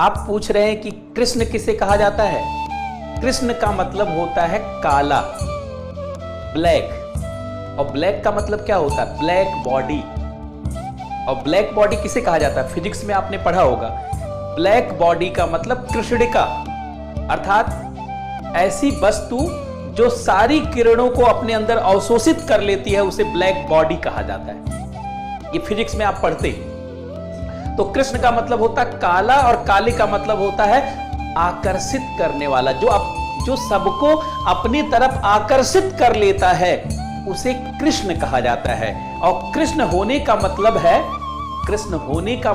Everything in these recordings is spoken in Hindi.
आप पूछ रहे हैं कि कृष्ण किसे कहा जाता है? कृष्ण का मतलब होता है काला, ब्लैक। और ब्लैक का मतलब क्या होता है? Black body. और ब्लैक बॉडी किसे कहा जाता है? फिजिक्स में आपने पढ़ा होगा, ब्लैक बॉडी का मतलब कृष्णिका, अर्थात ऐसी वस्तु जो सारी किरणों को अपने अंदर अवशोषित कर लेती है, उसे ब्लैक बॉडी कहा जाता है। ये फिजिक्स में आप पढ़ते हैं। तो कृष्ण का मतलब होता है काला, और काले का मतलब होता है आकर्षित करने वाला, जो सबको अपनी तरफ आकर्षित कर लेता है, उसे कृष्ण कहा जाता है। और कृष्ण होने का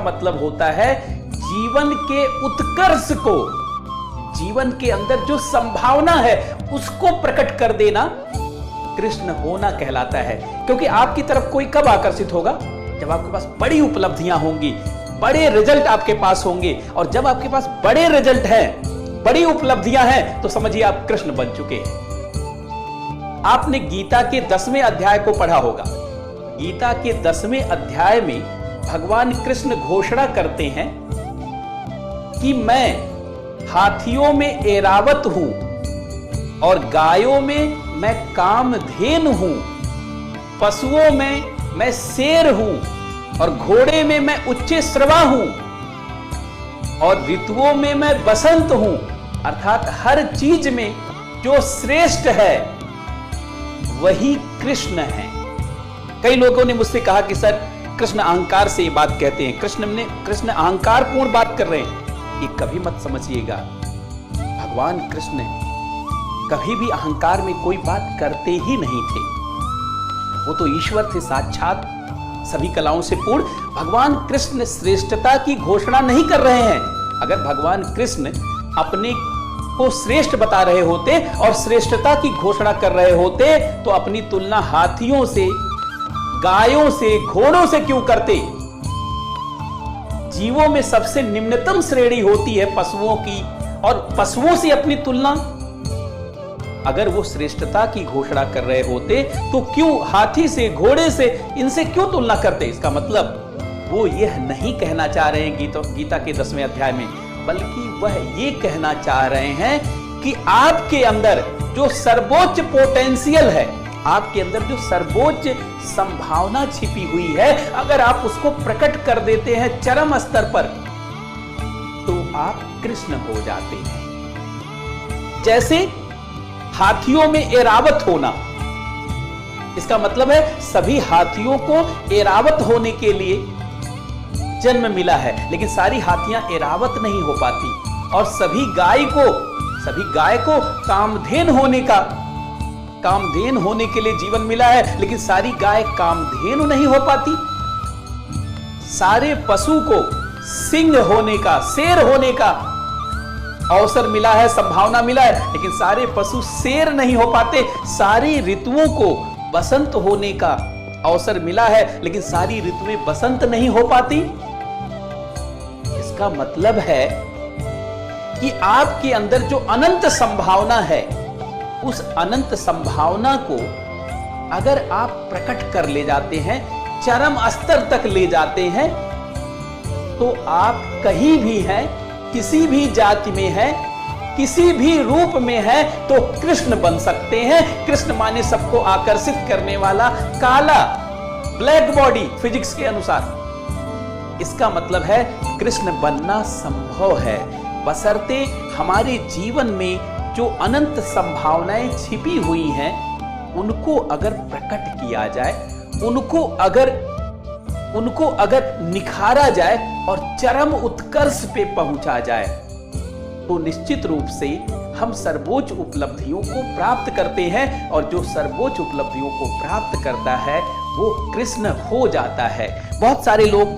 मतलब होता है जीवन के उत्कर्ष को, जीवन के अंदर जो संभावना है उसको प्रकट कर देना कृष्ण होना कहलाता है। क्योंकि आपकी तरफ कोई कब आकर्षित होगा? जब आपके पास बड़ी उपलब्धियां होंगी, बड़े रिजल्ट आपके पास होंगे। और जब आपके पास बड़े रिजल्ट हैं, बड़ी उपलब्धियां हैं, तो समझिए आप कृष्ण बन चुके हैं। आपने गीता के 10वें अध्याय को पढ़ा होगा। गीता के 10वें अध्याय में भगवान कृष्ण घोषणा करते हैं कि मैं हाथियों में एरावत हूं और गायों में मैं कामधेनु हूं, पशुओं में मैं शेर हूं और घोड़े में मैं उच्चश्रवा हूं, और ऋतुओं में मैं बसंत हूं। अर्थात हर चीज में जो श्रेष्ठ है वही कृष्ण है। कई लोगों ने मुझसे कहा कि सर कृष्ण अहंकार से ये बात कहते हैं, कृष्ण अहंकार पूर्ण बात कर रहे हैं। ये कभी मत समझिएगा। भगवान कृष्ण कभी भी अहंकार में कोई बात करते ही नहीं थे। वो तो ईश्वर थे साक्षात, सभी कलाओं से पूर्ण। भगवान कृष्ण श्रेष्ठता की घोषणा नहीं कर रहे हैं। अगर भगवान कृष्ण अपने को श्रेष्ठ बता रहे होते और श्रेष्ठता की घोषणा कर रहे होते, तो अपनी तुलना हाथियों से, गायों से, घोड़ों से क्यों करते? जीवों में सबसे निम्नतम श्रेणी होती है पशुओं की, और पशुओं से अपनी तुलना, अगर वो श्रेष्ठता की घोषणा कर रहे होते तो क्यों हाथी से, घोड़े से, इनसे क्यों तुलना करते? इसका मतलब वो यह नहीं कहना चाह रहे हैं गीता के 10वें अध्याय में, बल्कि वह ये कहना चाह रहे हैं कि आपके अंदर जो सर्वोच्च पोटेंशियल है, आपके अंदर जो सर्वोच्च संभावना छिपी हुई है, अगर आप उसको प्रकट कर देते हैं चरम स्तर पर, तो आप कृष्ण हो जाते हैं। जैसे हाथियों में एरावत होना, इसका मतलब है सभी हाथियों को एरावत होने के लिए जन्म मिला है, लेकिन सारी हाथियां एरावत नहीं हो पाती। और सभी गाय को कामधेन होने के लिए जीवन मिला है, लेकिन सारी गाय कामधेनु नहीं हो पाती। सारे पशु को सिंह होने का, शेर होने का अवसर मिला है, संभावना मिला है, लेकिन सारे पशु शेर नहीं हो पाते। सारी ऋतुओं को बसंत होने का अवसर मिला है, लेकिन सारी ऋतुएं बसंत नहीं हो पाती। इसका मतलब है कि आपके अंदर जो अनंत संभावना है, उस अनंत संभावना को अगर आप प्रकट कर ले जाते हैं, चरम स्तर तक ले जाते हैं, तो आप कहीं भी हैं, किसी भी जाति में है, किसी भी रूप में है, तो कृष्ण बन सकते हैं। कृष्ण माने सबको आकर्षित करने वाला काला, ब्लैक बॉडी फिजिक्स के अनुसार। इसका मतलब है कृष्ण बनना संभव है, बशर्ते हमारे जीवन में जो अनंत संभावनाएं छिपी हुई हैं, उनको अगर प्रकट किया जाए, उनको अगर निखारा जाए और चरम उत्कर्ष पे पहुंचा जाए, तो निश्चित रूप से हम सर्वोच्च उपलब्धियों को प्राप्त करते हैं। और जो सर्वोच्च उपलब्धियों को प्राप्त करता है वो कृष्ण हो जाता है। बहुत सारे लोग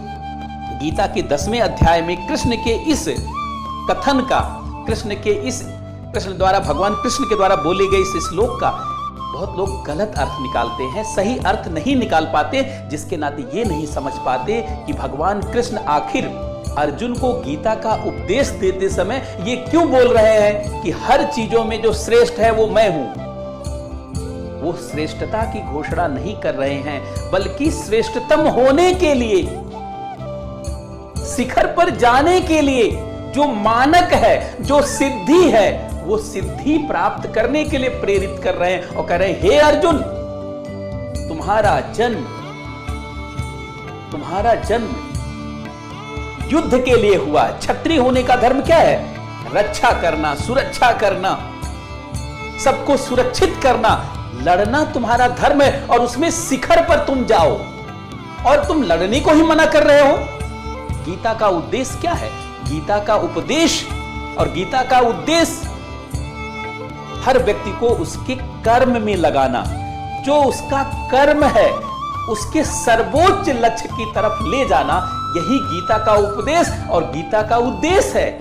गीता के 10वें अध्याय में कृष्ण के इस कथन का, कृष्ण द्वारा, भगवान कृष्ण के द्वारा बोले गए इस श्लोक का बहुत लोग गलत अर्थ निकालते हैं, सही अर्थ नहीं निकाल पाते, जिसके नाते ये नहीं समझ पाते कि भगवान कृष्ण आखिर अर्जुन को गीता का उपदेश देते समय ये क्यों बोल रहे हैं कि हर चीजों में जो श्रेष्ठ है वो मैं हूं। वो श्रेष्ठता की घोषणा नहीं कर रहे हैं, बल्कि श्रेष्ठतम होने के लिए, शिखर पर जाने के लिए जो मानक है, जो सिद्धि है, वो सिद्धि प्राप्त करने के लिए प्रेरित कर रहे हैं और कह रहे हैं, हे अर्जुन, तुम्हारा जन्म युद्ध के लिए हुआ। क्षत्रिय होने का धर्म क्या है? रक्षा करना, सुरक्षा करना, सबको सुरक्षित करना, लड़ना तुम्हारा धर्म है। और उसमें शिखर पर तुम जाओ और तुम लड़ने को ही मना कर रहे हो। गीता का उद्देश्य क्या है? गीता का उपदेश और गीता का उद्देश्य हर व्यक्ति को उसके कर्म में लगाना, जो उसका कर्म है उसके सर्वोच्च लक्ष्य की तरफ ले जाना, यही गीता का उपदेश और गीता का उद्देश्य है।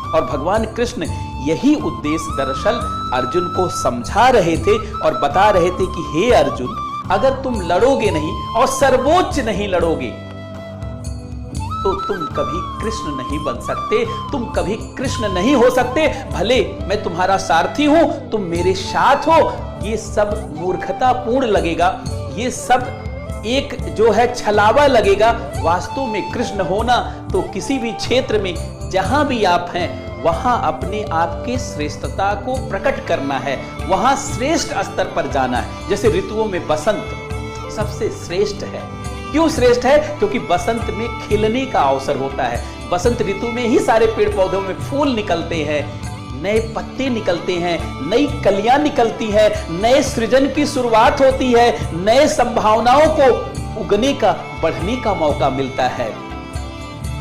और भगवान कृष्ण यही उद्देश्य दरअसल अर्जुन को समझा रहे थे और बता रहे थे कि हे अर्जुन, अगर तुम लड़ोगे नहीं और सर्वोच्च नहीं लड़ोगे तो तुम कभी कृष्ण नहीं बन सकते, तुम कभी कृष्ण नहीं हो सकते। भले मैं तुम्हारा सारथी हूं, तुम मेरे साथ हो, ये सब मूर्खतापूर्ण लगेगा, ये सब एक जो है छलावा लगेगा। वास्तव में कृष्ण होना तो किसी भी क्षेत्र में जहां भी आप हैं वहां अपने आप के श्रेष्ठता को प्रकट करना है, वहां श्रेष्ठ स्तर पर जाना है। जैसे ऋतुओं में बसंत सबसे श्रेष्ठ है। क्यों श्रेष्ठ है? क्योंकि बसंत में खिलने का अवसर होता है। बसंत ऋतु में ही सारे पेड़ पौधों में फूल निकलते हैं, नए पत्ते निकलते हैं, नई कलियां निकलती हैं, नए सृजन की शुरुआत होती है, नए संभावनाओं को उगने का, बढ़ने का मौका मिलता है।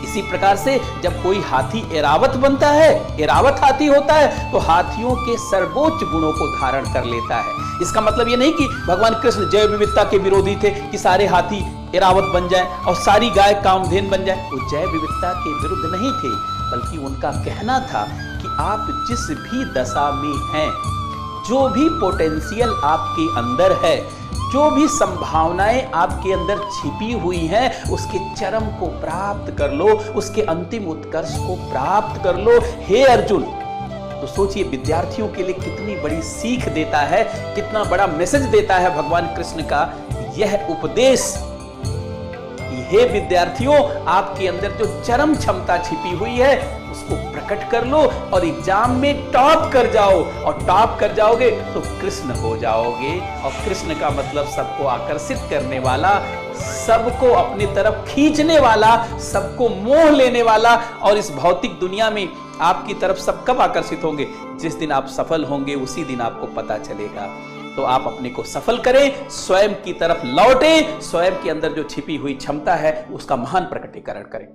इसी प्रकार से जब कोई हाथी एरावत बनता है, एरावत हाथी होता है, तो हाथियों के सर्वोच्च गुणों को धारण कर लेता है। इसका मतलब यह नहीं कि भगवान कृष्ण जैव विविधता के विरोधी थे कि सारे हाथी एरावत बन जाए और सारी गाय कामधेन बन जाए। वो जैव विविधता के विरुद्ध नहीं थे, बल्कि उनका कहना था कि आप जिस भी दशा में हैं, जो भी पोटेंशियल आपके अंदर है, जो भी संभावनाएं आपके अंदर छिपी हुई हैं, उसके चरम को प्राप्त कर लो, उसके अंतिम उत्कर्ष को प्राप्त कर लो, हे अर्जुन। तो सोचिए विद्यार्थियों के लिए कितनी बड़ी सीख देता है, कितना बड़ा मैसेज देता है भगवान कृष्ण का यह उपदेश। हे विद्यार्थियों, आपके अंदर जो चरम क्षमता छिपी हुई है उसको प्रकट कर लो और एग्जाम में टॉप कर जाओ, और टॉप कर जाओगे तो कृष्ण हो जाओगे। और कृष्ण का मतलब सबको आकर्षित करने वाला, सबको अपनी तरफ खींचने वाला, सबको मोह लेने वाला। और इस भौतिक दुनिया में आपकी तरफ सब कब आकर्षित होंगे? जिस दिन आप सफल होंगे उसी दिन आपको पता चलेगा। तो आप अपने को सफल करें, स्वयं की तरफ लौटें, स्वयं के अंदर जो छिपी हुई क्षमता है उसका महान प्रकटीकरण करें।